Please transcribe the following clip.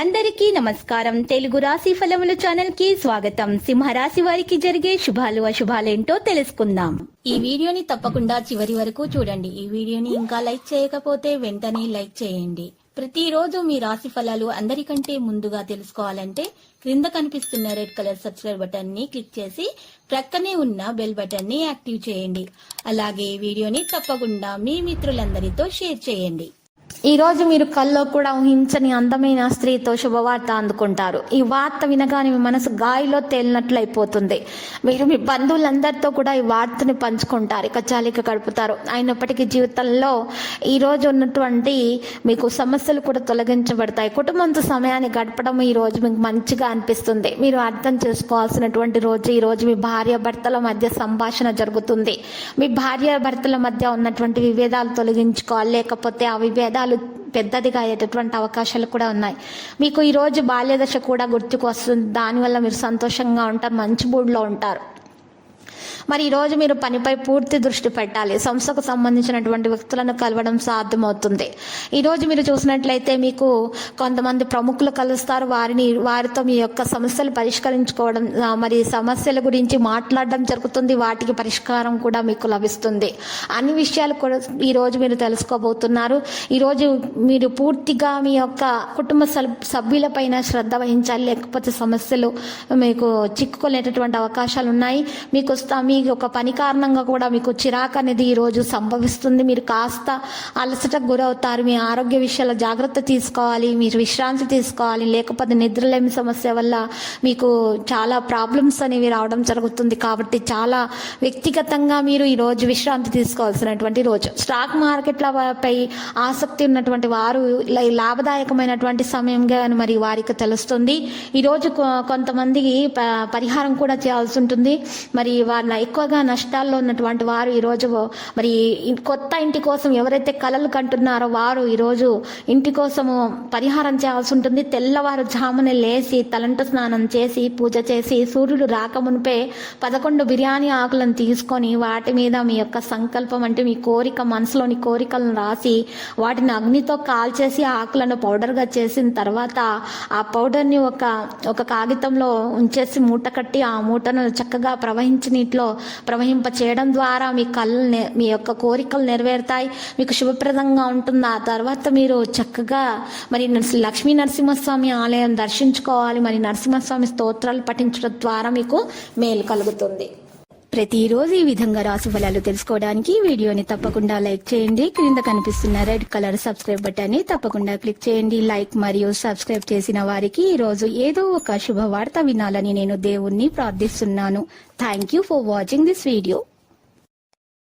అందరికీ నమస్కారం. తెలుగు రాశి ఫలముల ఛానల్ కి స్వాగతం. సింహరాశి వారికి జరిగే శుభాలు అశుభాలేంటో తెలుసుకుందాం. ఈ వీడియోని తప్పకుండా చివరి వరకు చూడండి. ఈ వీడియోని ఇంకా లైక్ చేయకపోతే వెంటనే లైక్ చేయండి. ప్రతిరోజు మీ రాశి ఫలాలు అందరికంటే ముందుగా తెలుసుకోవాలంటే క్రింద కనిపిస్తున్న రెడ్ కలర్ సబ్స్క్రైబ్ బటన్ ని క్లిక్ చేసి ప్రక్కనే ఉన్న బెల్ బటన్ ని యాక్టివ్ చేయండి. అలాగే ఈ వీడియోని తప్పకుండా మీ మిత్రులందరితో షేర్ చేయండి. ఈ రోజు మీరు కల్లో కూడా ఊహించని అందమైన స్త్రీతో శుభవార్త అందుకుంటారు. ఈ వార్త వినగానే మీ మనసు గాలిలో తేలినట్లు అయిపోతుంది. మీరు మీ బంధువులందరితో కూడా ఈ వార్తని పంచుకుంటారు, ఇక చాలిక గడుపుతారు. అయినప్పటికీ జీవితంలో ఈ రోజు ఉన్నటువంటి మీకు సమస్యలు కూడా తొలగించబడతాయి. కుటుంబంతో సమయాన్ని గడపడం ఈ రోజు మీకు మంచిగా అనిపిస్తుంది. మీరు అర్థం చేసుకోవాల్సినటువంటి రోజు ఈ రోజు. మీ భార్య భర్తల మధ్య సంభాషణ జరుగుతుంది. మీ భార్య భర్తల మధ్య ఉన్నటువంటి విభేదాలు తొలగించుకోవాలి, లేకపోతే ఆ విభేదాలు పెద్దదిగా అయ్యేటటువంటి అవకాశాలు కూడా ఉన్నాయి. మీకు ఈరోజు బాల్యదశ కూడా గుర్తుకు వస్తుంది. దానివల్ల మీరు సంతోషంగా ఉంటారు, మంచి మూడ్లో ఉంటారు. మరి ఈరోజు మీరు పనిపై పూర్తి దృష్టి పెట్టాలి. సంస్థకు సంబంధించినటువంటి వ్యక్తులను కలవడం సాధ్యమవుతుంది. ఈరోజు మీరు చూసినట్లయితే మీకు కొంతమంది ప్రముఖులు కలుస్తారు. వారితో మీ యొక్క సమస్యలు పరిష్కరించుకోవడం, మరి సమస్యల గురించి మాట్లాడడం జరుగుతుంది. వాటికి పరిష్కారం కూడా మీకు లభిస్తుంది. అన్ని విషయాలు కూడా ఈరోజు మీరు తెలుసుకోబోతున్నారు. ఈరోజు మీరు పూర్తిగా మీ యొక్క కుటుంబ సభ్యులపైన శ్రద్ధ వహించాలి, లేకపోతే సమస్యలు మీకు చిక్కుకునేటటువంటి అవకాశాలు ఉన్నాయి. మీకు ఒక పని కారణంగా కూడా మీకు చిరాకు అనేది ఈరోజు సంభవిస్తుంది. మీరు కాస్త అలసటకు గురవుతారు. మీ ఆరోగ్య విషయాల్లో జాగ్రత్త తీసుకోవాలి, మీరు విశ్రాంతి తీసుకోవాలి, లేకపోతే నిద్రలేమి సమస్య వల్ల మీకు చాలా ప్రాబ్లమ్స్ అనేవి రావడం జరుగుతుంది. కాబట్టి చాలా వ్యక్తిగతంగా మీరు ఈరోజు విశ్రాంతి తీసుకోవాల్సినటువంటి రోజు. స్టాక్ మార్కెట్లపై ఆసక్తి ఉన్నటువంటి వారు లాభదాయకమైనటువంటి సమయంగా మరి వారికి తెలుస్తుంది. ఈరోజు కొంతమందికి పరిహారం కూడా చేయాల్సి ఉంటుంది. మరి వారిని ఎక్కువగా నష్టాల్లో ఉన్నటువంటి వారు ఈరోజు మరి కొత్త ఇంటి కోసం ఎవరైతే కలలు కంటున్నారో వారు ఈరోజు ఇంటి కోసము పరిహారం చేయాల్సి ఉంటుంది. తెల్లవారు జామునే లేచి తలంట స్నానం చేసి పూజ చేసి సూర్యుడు రాకమునిపే 11 బిర్యానీ ఆకులను తీసుకొని వాటి మీద మీ యొక్క సంకల్పం అంటే మీ కోరిక, మనసులోని కోరికలను రాసి వాటిని అగ్నితో కాల్చేసి ఆకులను పౌడర్గా చేసిన తర్వాత ఆ పౌడర్ని ఒక కాగితంలో ఉంచేసి మూట కట్టి ఆ మూటను చక్కగా ప్రవహించి నీటిలో ప్రవహింప చేయడం ద్వారా మీ యొక్క కోరికలు నెరవేరుతాయి, మీకు శుభప్రదంగా ఉంటుంది. ఆ తర్వాత మీరు చక్కగా మరి లక్ష్మీ నరసింహస్వామి ఆలయం దర్శించుకోవాలి. మరి నరసింహస్వామి స్తోత్రాలు పఠించడం ద్వారా మీకు మేలు కలుగుతుంది. ప్రతిరోజు ఈ విధంగా రాశి ఫలాలు తెలుసుకోవడానికి వీడియోని తప్పకుండా లైక్ చేయండి. క్రింద కనిపిస్తున్న రెడ్ కలర్ సబ్స్క్రైబ్ బటన్ ని తప్పకుండా క్లిక్ చేయండి. లైక్ మరియు సబ్స్క్రైబ్ చేసిన వారికి ఈ రోజు ఏదో ఒక శుభవార్త వినాలని నేను దేవుణ్ణి ప్రార్థిస్తున్నాను. Thank you for watching this video.